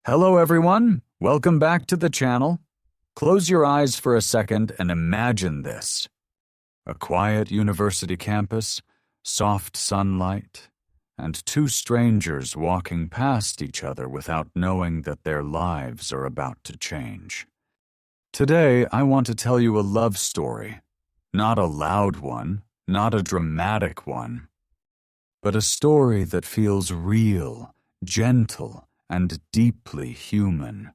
Hello everyone, welcome back to the channel. Close your eyes for a second and imagine this. A quiet university campus, soft sunlight, and two strangers walking past each other without knowing that their lives are about to change. Today, I want to tell you a love story. Not a loud one, not a dramatic one, but a story that feels real, gentle, and deeply human.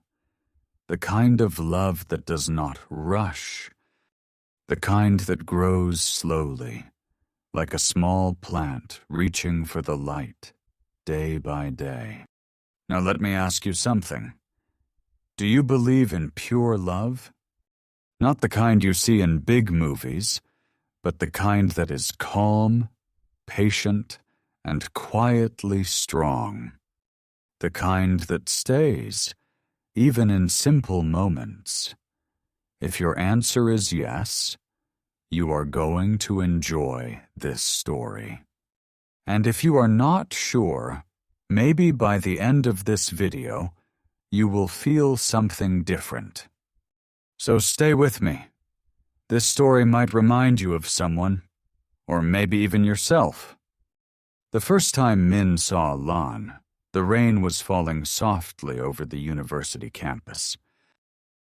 The kind of love that does not rush. The kind that grows slowly, like a small plant reaching for the light, day by day. Now let me ask you something. Do you believe in pure love? Not the kind you see in big movies, but the kind that is calm, patient, and quietly strong. The kind that stays, even in simple moments. If your answer is yes, you are going to enjoy this story. And if you are not sure, maybe by the end of this video, you will feel something different. So stay with me. This story might remind you of someone, or maybe even yourself. The first time Minh saw Lan, the rain was falling softly over the university campus.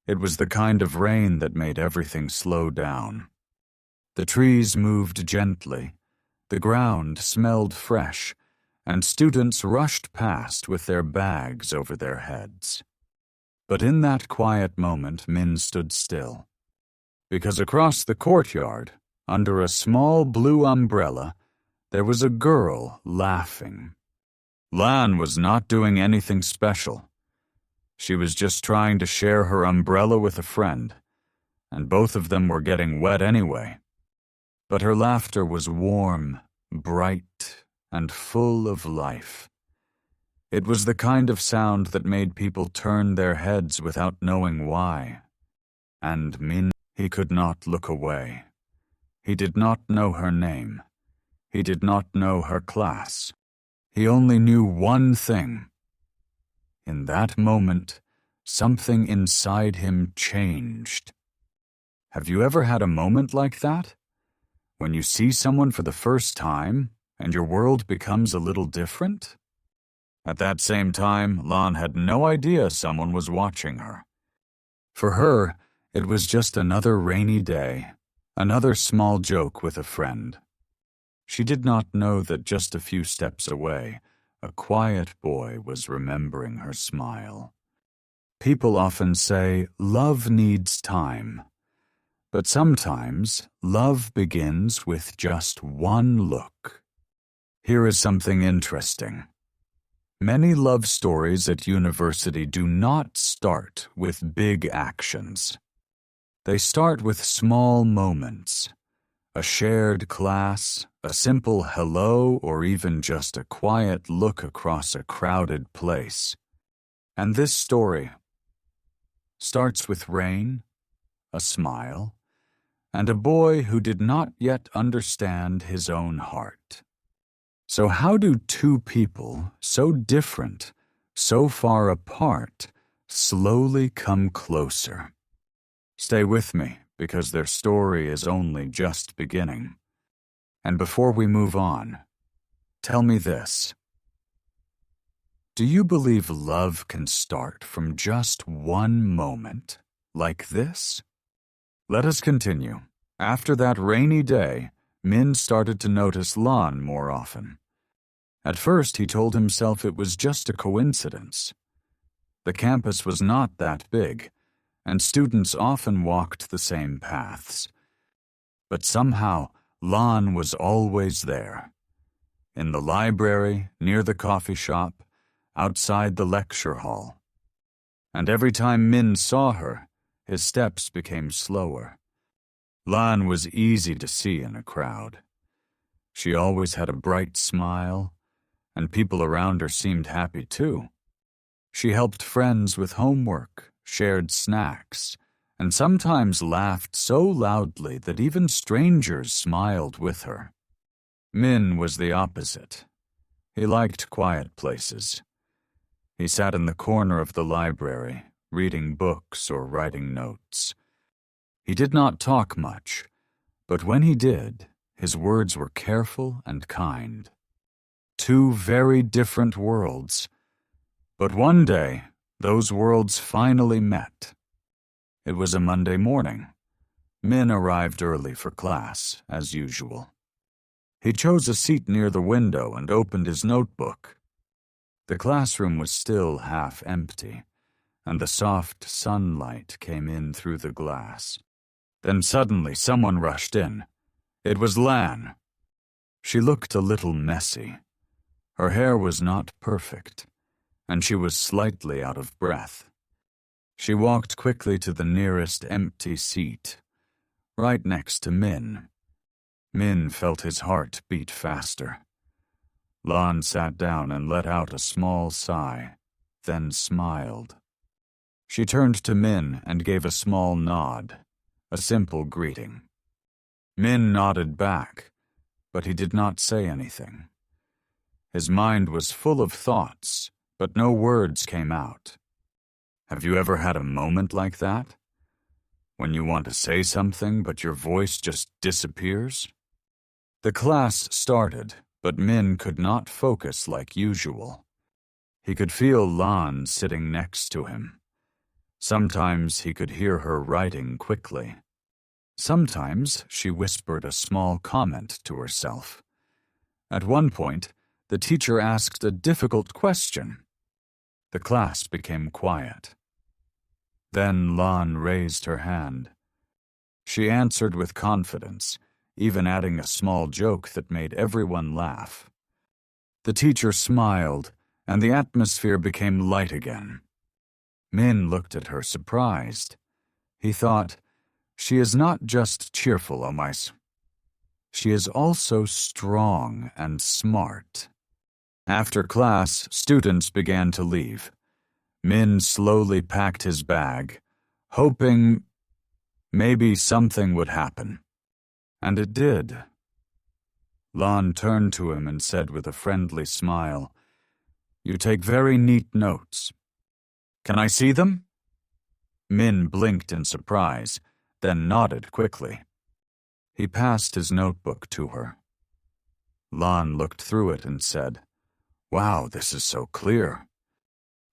It was the kind of rain that made everything slow down. The trees moved gently, the ground smelled fresh, and students rushed past with their bags over their heads. But in that quiet moment, Minh stood still. Because across the courtyard, under a small blue umbrella, there was a girl laughing. Lan was not doing anything special. She was just trying to share her umbrella with a friend, and both of them were getting wet anyway. But her laughter was warm, bright, and full of life. It was the kind of sound that made people turn their heads without knowing why. And Minh, he could not look away. He did not know her name. He did not know her class. He only knew one thing. In that moment, something inside him changed. Have you ever had a moment like that? When you see someone for the first time, and your world becomes a little different? At that same time, Lan had no idea someone was watching her. For her, it was just another rainy day, another small joke with a friend. She did not know that just a few steps away, a quiet boy was remembering her smile. People often say, love needs time. But sometimes, love begins with just one look. Here is something interesting. Many love stories at university do not start with big actions. They start with small moments. A shared class, a simple hello, or even just a quiet look across a crowded place. And this story starts with rain, a smile, and a boy who did not yet understand his own heart. So how do two people, so different, so far apart, slowly come closer? Stay with me, because their story is only just beginning. And before we move on, tell me this. Do you believe love can start from just one moment, like this? Let us continue. After that rainy day, Minh started to notice Lan more often. At first, he told himself it was just a coincidence. The campus was not that big, and students often walked the same paths. But somehow, Lan was always there. In the library, near the coffee shop, outside the lecture hall. And every time Minh saw her, his steps became slower. Lan was easy to see in a crowd. She always had a bright smile, and people around her seemed happy too. She helped friends with homework, shared snacks, and sometimes laughed so loudly that even strangers smiled with her. Minh was the opposite. He liked quiet places. He sat in the corner of the library, reading books or writing notes. He did not talk much, but when he did, his words were careful and kind. Two very different worlds. But one day, those worlds finally met. It was a Monday morning. Min arrived early for class, as usual. He chose a seat near the window and opened his notebook. The classroom was still half empty, and the soft sunlight came in through the glass. Then suddenly someone rushed in. It was Lan. She looked a little messy. Her hair was not perfect, and she was slightly out of breath. She walked quickly to the nearest empty seat, right next to Min. Min felt his heart beat faster. Lan sat down and let out a small sigh, then smiled. She turned to Min and gave a small nod, a simple greeting. Min nodded back, but he did not say anything. His mind was full of thoughts, but no words came out. Have you ever had a moment like that? When you want to say something, but your voice just disappears? The class started, but Min could not focus like usual. He could feel Lan sitting next to him. Sometimes he could hear her writing quickly. Sometimes she whispered a small comment to herself. At one point, the teacher asked a difficult question. The class became quiet. Then Lan raised her hand. She answered with confidence, even adding a small joke that made everyone laugh. The teacher smiled, and the atmosphere became light again. Min looked at her surprised. He thought, she is not just cheerful, Omais. She is also strong and smart. After class, students began to leave. Min slowly packed his bag, hoping maybe something would happen. And it did. Lan turned to him and said with a friendly smile, "You take very neat notes. Can I see them?" Min blinked in surprise, then nodded quickly. He passed his notebook to her. Lan looked through it and said, "Wow, this is so clear.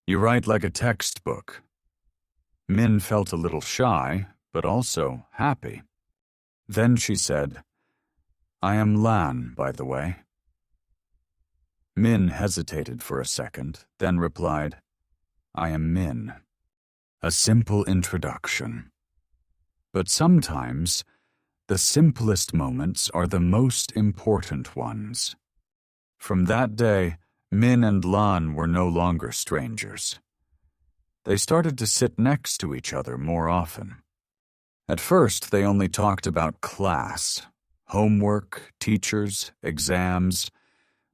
You write like a textbook." Min felt a little shy, but also happy. Then she said, "I am Lan, by the way." Min hesitated for a second, then replied, "I am Min." A simple introduction. But sometimes, the simplest moments are the most important ones. From that day, Min and Lan were no longer strangers. They started to sit next to each other more often. At first, they only talked about class, homework, teachers, exams,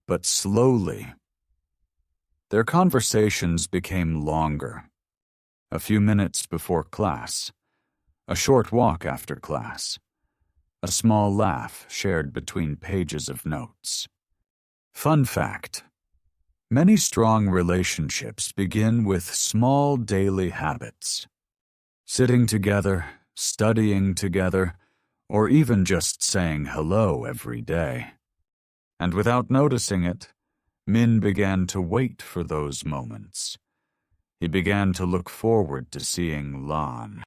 but slowly, their conversations became longer. A few minutes before class, a short walk after class, a small laugh shared between pages of notes. Fun fact: many strong relationships begin with small daily habits. Sitting together, studying together, or even just saying hello every day. And without noticing it, Min began to wait for those moments. He began to look forward to seeing Lan.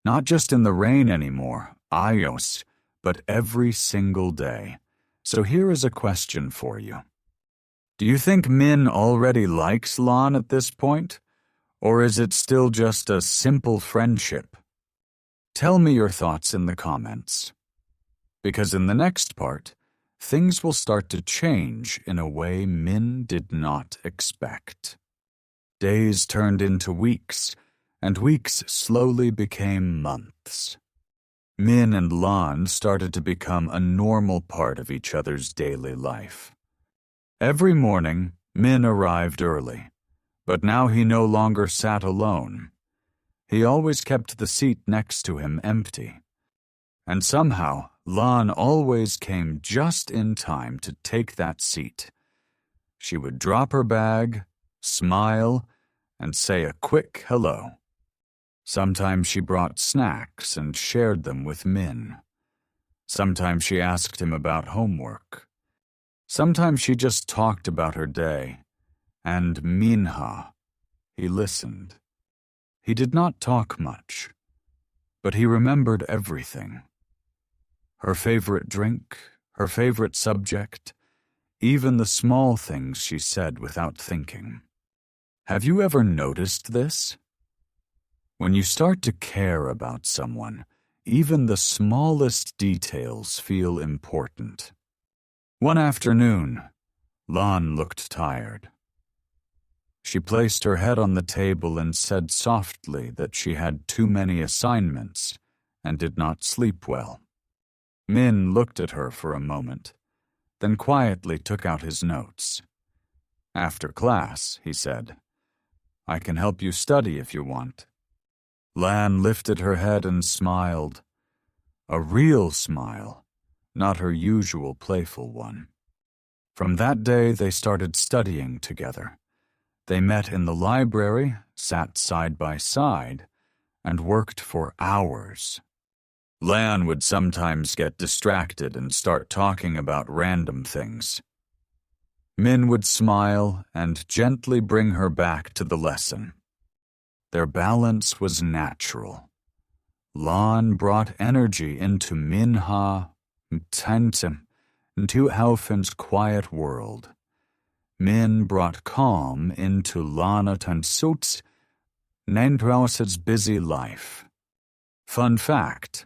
Not just in the rain anymore, ayos, but every single day. So here is a question for you. Do you think Min already likes Lan at this point? Or is it still just a simple friendship? Tell me your thoughts in the comments. Because in the next part, things will start to change in a way Min did not expect. Days turned into weeks, and weeks slowly became months. Min and Lan started to become a normal part of each other's daily life. Every morning, Min arrived early, but now he no longer sat alone. He always kept the seat next to him empty. And somehow, Lan always came just in time to take that seat. She would drop her bag, smile, and say a quick hello. Sometimes she brought snacks and shared them with Min. Sometimes she asked him about homework. Sometimes she just talked about her day. And Minha, he listened. He did not talk much, but he remembered everything. Her favorite drink, her favorite subject, even the small things she said without thinking. Have you ever noticed this? When you start to care about someone, even the smallest details feel important. One afternoon, Lan looked tired. She placed her head on the table and said softly that she had too many assignments and did not sleep well. Min looked at her for a moment, then quietly took out his notes. After class, he said, "I can help you study if you want." Lan lifted her head and smiled. A real smile, not her usual playful one. From that day, they started studying together. They met in the library, sat side by side, and worked for hours. Lan would sometimes get distracted and start talking about random things. Min would smile and gently bring her back to the lesson. Their balance was natural. Lan brought energy into Minha, into Haufen's quiet world. Min brought calm into Lana Tansut's Nandraus's busy life. Fun fact: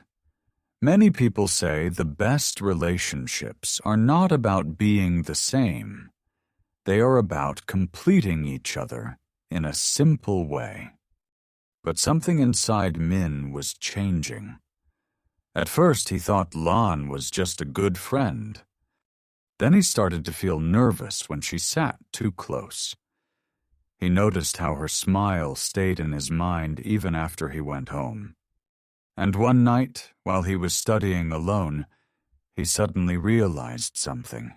many people say the best relationships are not about being the same. They are about completing each other in a simple way. But something inside Min was changing. At first he thought Lan was just a good friend. Then he started to feel nervous when she sat too close. He noticed how her smile stayed in his mind even after he went home. And one night, while he was studying alone, he suddenly realized something.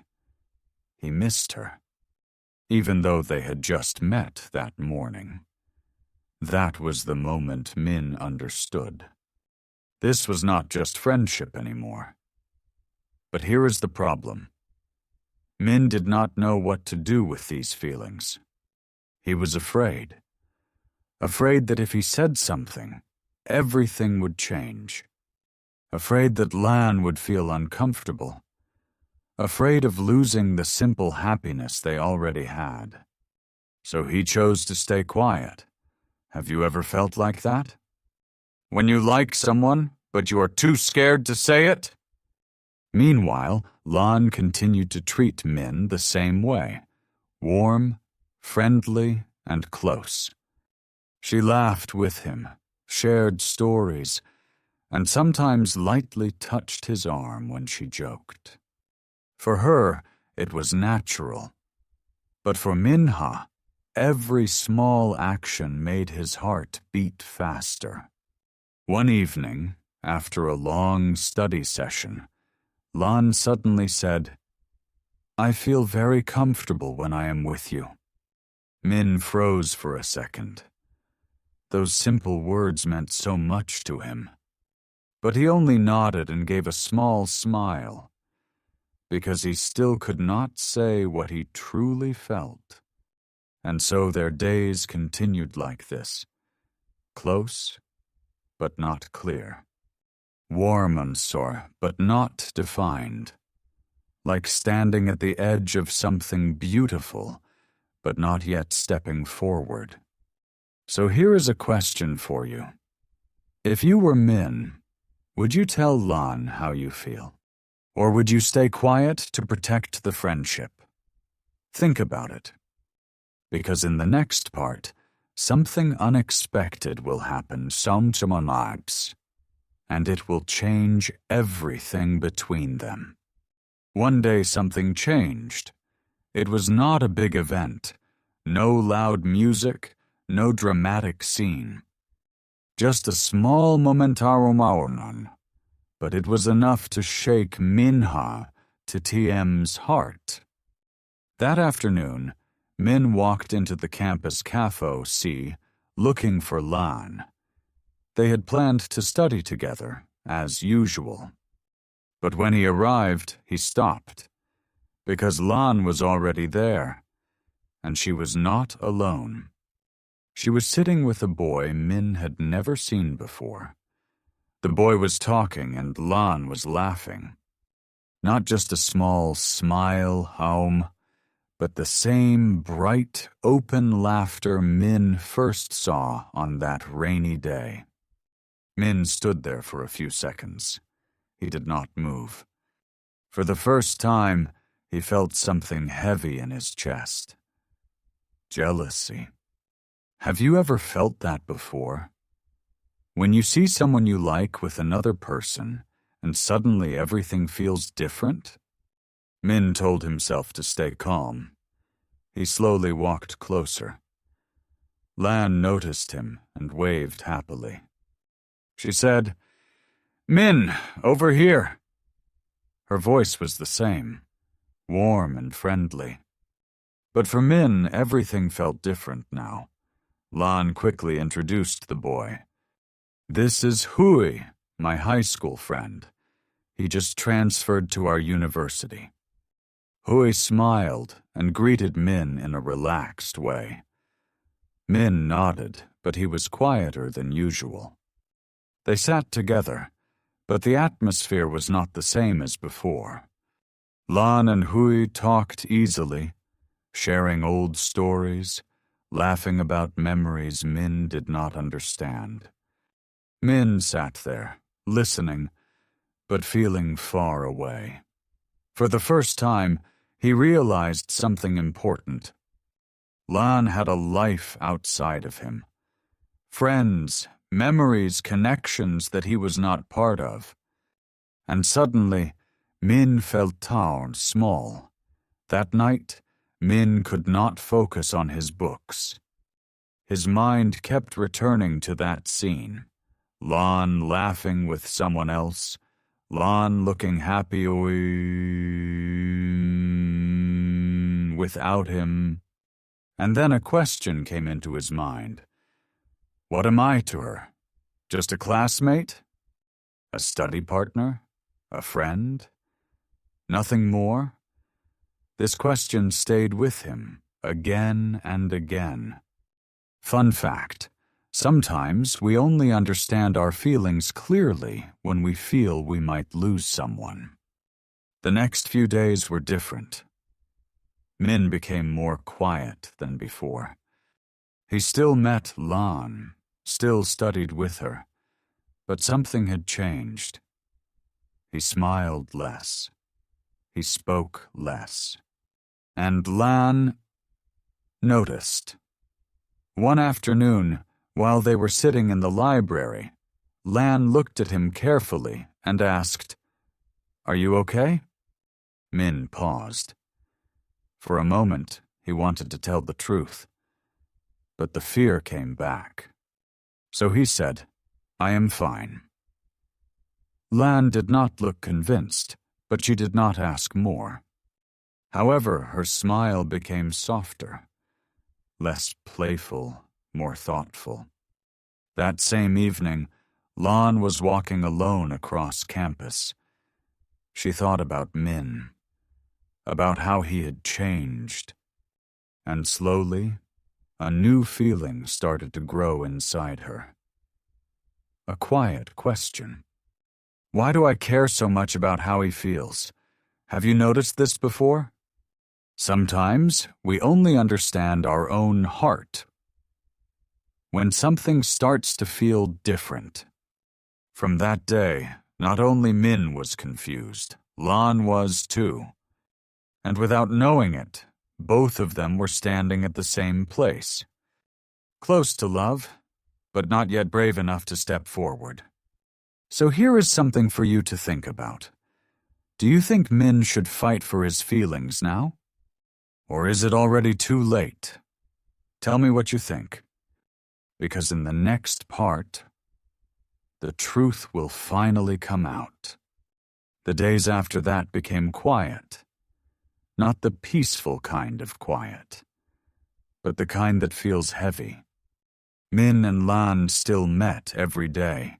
He missed her, even though they had just met that morning. That was the moment Min understood. This was not just friendship anymore. But here is the problem. Min did not know what to do with these feelings. He was afraid. Afraid that if he said something, everything would change. Afraid that Lan would feel uncomfortable. Afraid of losing the simple happiness they already had. So he chose to stay quiet. Have you ever felt like that? When you like someone, but you are too scared to say it? Meanwhile, Lan continued to treat Min the same way, warm, friendly, and close. She laughed with him, shared stories, and sometimes lightly touched his arm when she joked. For her, it was natural. But for Minha, every small action made his heart beat faster. One evening, after a long study session, Lan suddenly said, "I feel very comfortable when I am with you." Min froze for a second. Those simple words meant so much to him. But he only nodded and gave a small smile, because he still could not say what he truly felt. And so their days continued like this, close, but not clear. Warm and sore, but not defined. Like standing at the edge of something beautiful, but not yet stepping forward. So here is a question for you. If you were Min, would you tell Lan how you feel? Or would you stay quiet to protect the friendship? Think about it. Because in the next part, something unexpected will happen sometimes, and it will change everything between them. One day something changed. It was not a big event, no loud music, no dramatic scene. Just a small momentary maunan, but it was enough to shake Minha to TM's heart. That afternoon, Min walked into the campus cafe, looking for Lan. They had planned to study together, as usual. But when he arrived, he stopped, because Lan was already there, and she was not alone. She was sitting with a boy Min had never seen before. The boy was talking and Lan was laughing. Not just a small smile, but the same bright, open laughter Min first saw on that rainy day. Min stood there for a few seconds. He did not move. For the first time, he felt something heavy in his chest. Jealousy. Have you ever felt that before? When you see someone you like with another person, and suddenly everything feels different? Min told himself to stay calm. He slowly walked closer. Lan noticed him and waved happily. She said, "Min, over here." Her voice was the same, warm and friendly. But for Min, everything felt different now. Lan quickly introduced the boy. "This is Hui, my high school friend. He just transferred to our university." Hui smiled and greeted Min in a relaxed way. Min nodded, but he was quieter than usual. They sat together, but the atmosphere was not the same as before. Lan and Hui talked easily, sharing old stories, laughing about memories Min did not understand. Min sat there, listening, but feeling far away. For the first time, he realized something important. Lan had a life outside of him. Friends, memories, connections that he was not part of. And suddenly, Min felt small. That night, Min could not focus on his books. His mind kept returning to that scene. Lan laughing with someone else, Lan looking happy without him. And then a question came into his mind. What am I to her? Just a classmate? A study partner? A friend? Nothing more? This question stayed with him, again and again. Fun fact, sometimes we only understand our feelings clearly when we feel we might lose someone. The next few days were different. Min became more quiet than before. He still met Lan, still studied with her, but something had changed. He smiled less. He spoke less. And Lan noticed. One afternoon, while they were sitting in the library, Lan looked at him carefully and asked, "Are you okay?" Min paused. For a moment, he wanted to tell the truth, but the fear came back. So he said, "I am fine." Lan did not look convinced, but she did not ask more. However, her smile became softer, less playful, more thoughtful. That same evening, Lan was walking alone across campus. She thought about Min, about how he had changed. And slowly, a new feeling started to grow inside her. A quiet question. Why do I care so much about how he feels? Have you noticed this before? Sometimes we only understand our own heart. When something starts to feel different. From that day, not only Min was confused, Lan was too. And without knowing it, both of them were standing at the same place. Close to love, but not yet brave enough to step forward. So here is something for you to think about. Do you think Min should fight for his feelings now? Or is it already too late? Tell me what you think. Because in the next part, the truth will finally come out. The days after that became quiet. Not the peaceful kind of quiet, but the kind that feels heavy. Minh and Lan still met every day.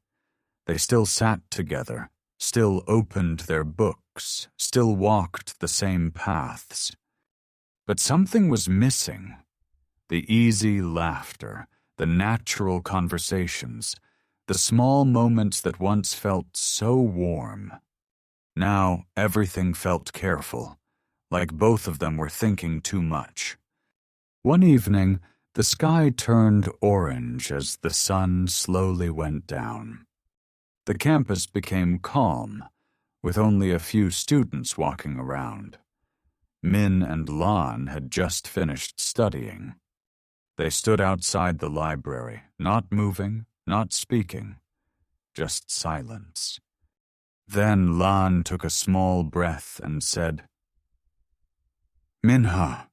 They still sat together, still opened their books, still walked the same paths. But something was missing. The easy laughter, the natural conversations, the small moments that once felt so warm. Now everything felt careful, like both of them were thinking too much. One evening, the sky turned orange as the sun slowly went down. The campus became calm, with only a few students walking around. Minh and Lan had just finished studying. They stood outside the library, not moving, not speaking, just silence. Then Lan took a small breath and said, "Minh,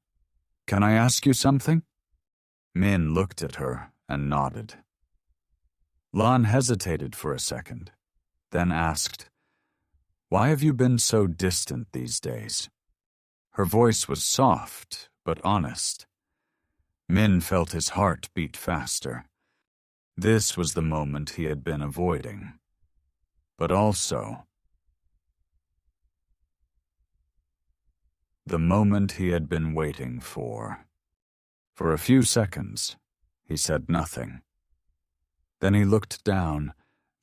can I ask you something?" Minh looked at her and nodded. Lan hesitated for a second, then asked, "Why have you been so distant these days?" Her voice was soft, but honest. Minh felt his heart beat faster. This was the moment he had been avoiding. But also the moment he had been waiting for. For a few seconds, he said nothing. Then he looked down,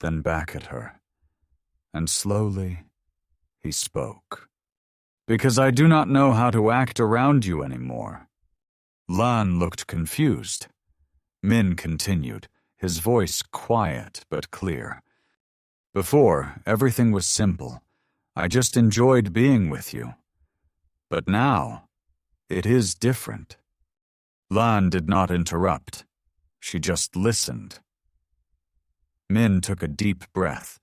then back at her, and slowly he spoke. "Because I do not know how to act around you anymore." Lan looked confused. Minh continued, his voice quiet but clear. "Before, everything was simple. I just enjoyed being with you. But now, it is different." Lan did not interrupt. She just listened. Minh took a deep breath.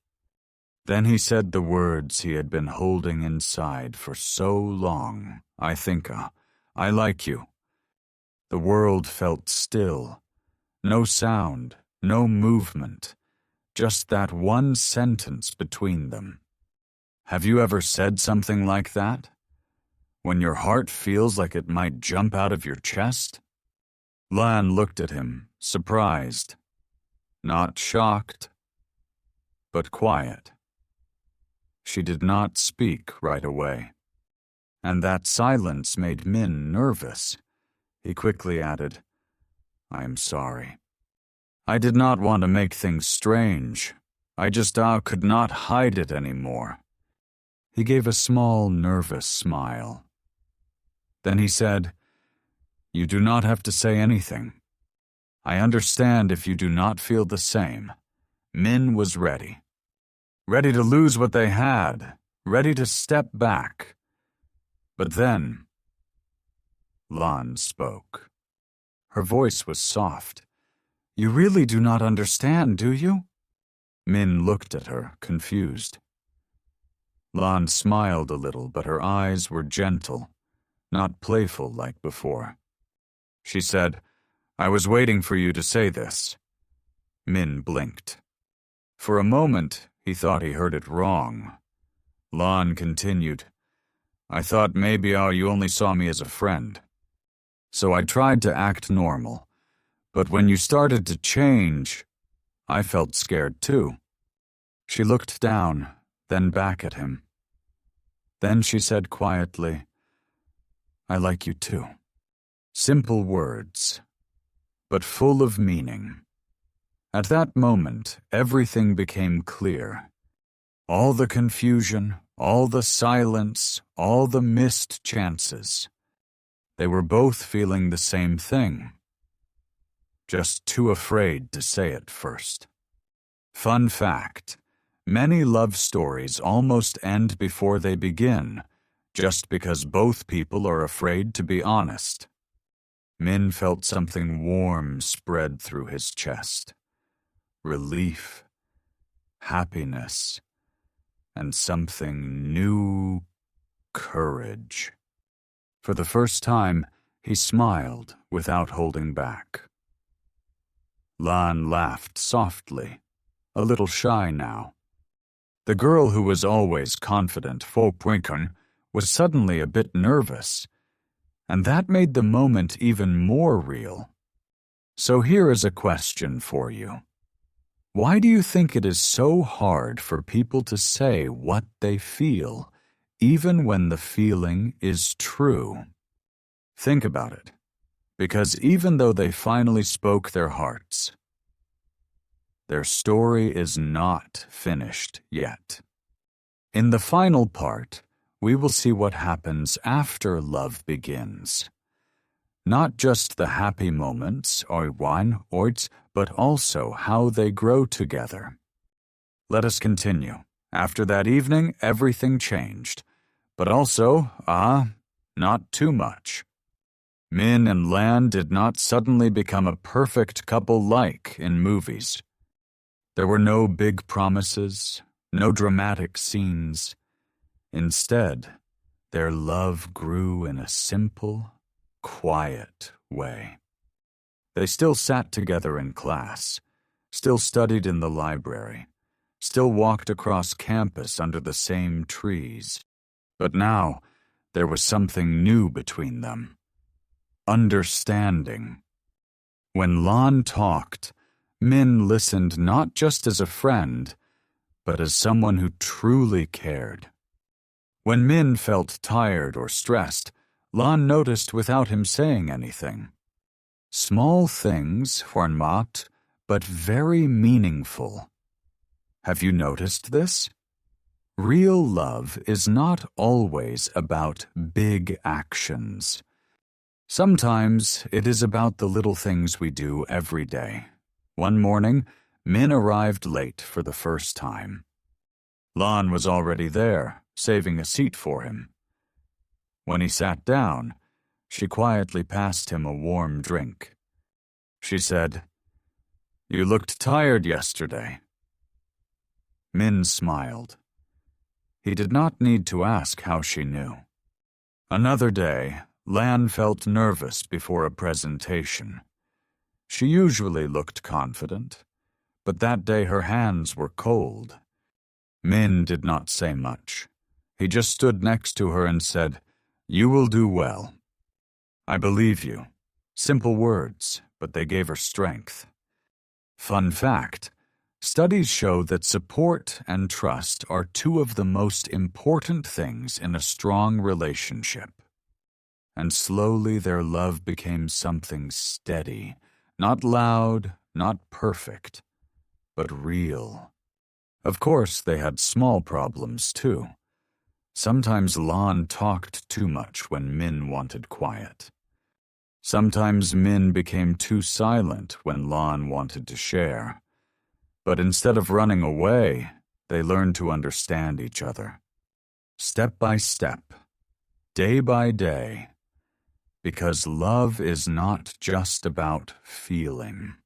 Then he said the words he had been holding inside for so long. I like you." The world felt still. No sound, no movement. Just that one sentence between them. Have you ever said something like that? When your heart feels like it might jump out of your chest? Lan looked at him, surprised. Not shocked, but quiet. She did not speak right away. And that silence made Minh nervous. He quickly added, "I am sorry. I did not want to make things strange. I just could not hide it anymore." He gave a small, nervous smile. Then he said, "You do not have to say anything. I understand if you do not feel the same." Minh was ready. Ready to lose what they had, ready to step back. But then, Lan spoke. Her voice was soft. "You really do not understand, do you?" Minh looked at her, confused. Lan smiled a little, but her eyes were gentle, not playful like before. She said, "I was waiting for you to say this." Minh blinked. For a moment, he thought he heard it wrong. Lan continued, "I thought maybe you only saw me as a friend. So I tried to act normal. But when you started to change, I felt scared too." She looked down, then back at him. Then she said quietly, "I like you too." Simple words, but full of meaning. At that moment, everything became clear. All the confusion, all the silence, all the missed chances. They were both feeling the same thing. Just too afraid to say it first. Fun fact, many love stories almost end before they begin, just because both people are afraid to be honest. Minh felt something warm spread through his chest. Relief, happiness, and something new, courage. For the first time, he smiled without holding back. Lan laughed softly, a little shy now. The girl who was always confident, was suddenly a bit nervous. And that made the moment even more real. So here is a question for you. Why do you think it is so hard for people to say what they feel, even when the feeling is true? Think about it, because even though they finally spoke their hearts, their story is not finished yet. In the final part, we will see what happens after love begins. Not just the happy moments, but also how they grow together. Let us continue. After that evening, everything changed. But also, not too much. Minh and Lan did not suddenly become a perfect couple like in movies. There were no big promises, no dramatic scenes. Instead, their love grew in a simple, quiet way. They still sat together in class, still studied in the library, still walked across campus under the same trees. But now, there was something new between them. Understanding. When Lan talked, Minh listened not just as a friend, but as someone who truly cared. When Minh felt tired or stressed, Lan noticed without him saying anything. Small things, format, but very meaningful. Have you noticed this? Real love is not always about big actions. Sometimes it is about the little things we do every day. One morning, Minh arrived late for the first time. Lan was already there, saving a seat for him. When he sat down, she quietly passed him a warm drink. She said, "You looked tired yesterday." Minh smiled. He did not need to ask how she knew. Another day, Lan felt nervous before a presentation. She usually looked confident, but that day her hands were cold. Minh did not say much. He just stood next to her and said, "You will do well. I believe you." Simple words, but they gave her strength. Fun fact, studies show that support and trust are two of the most important things in a strong relationship. And slowly their love became something steady, not loud, not perfect, but real. Of course, they had small problems too. Sometimes Lan talked too much when Minh wanted quiet. Sometimes Minh became too silent when Lan wanted to share. But instead of running away, they learned to understand each other. Step by step, day by day, because love is not just about feeling.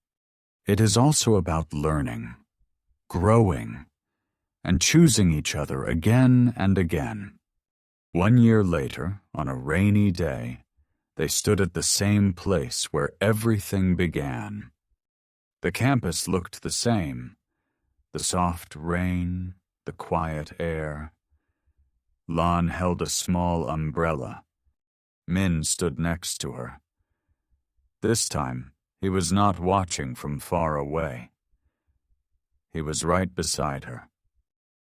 It is also about learning, growing, and choosing each other again and again. 1 year later, on a rainy day, they stood at the same place where everything began. The campus looked the same. The soft rain, the quiet air. Lan held a small umbrella. Minh stood next to her. This time, he was not watching from far away. He was right beside her.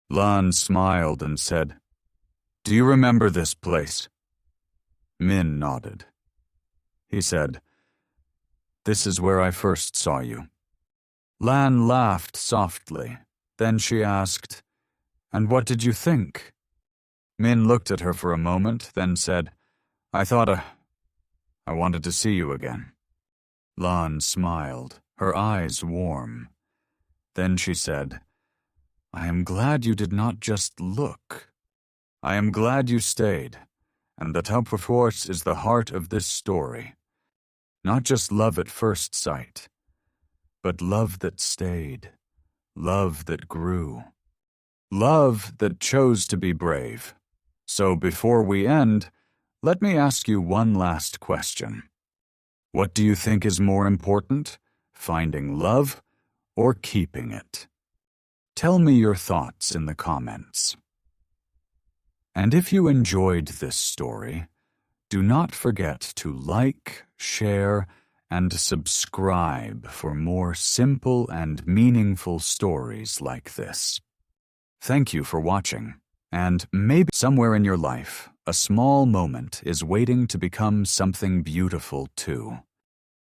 Lan smiled and said, "Do you remember this place?" Minh nodded. He said, "This is where I first saw you." Lan laughed softly. Then she asked, "And what did you think?" Minh looked at her for a moment, then said, I wanted to see you again." Lan smiled, her eyes warm. Then she said, "I am glad you did not just look. I am glad you stayed, and that force is the heart of this story. Not just love at first sight, but love that stayed, love that grew, love that chose to be brave. So before we end, let me ask you one last question. What do you think is more important, finding love or keeping it? Tell me your thoughts in the comments. And if you enjoyed this story, Do not forget to like, share, and subscribe for more simple and meaningful stories like this. Thank you for watching, and maybe somewhere in your life, a small moment is waiting to become something beautiful too.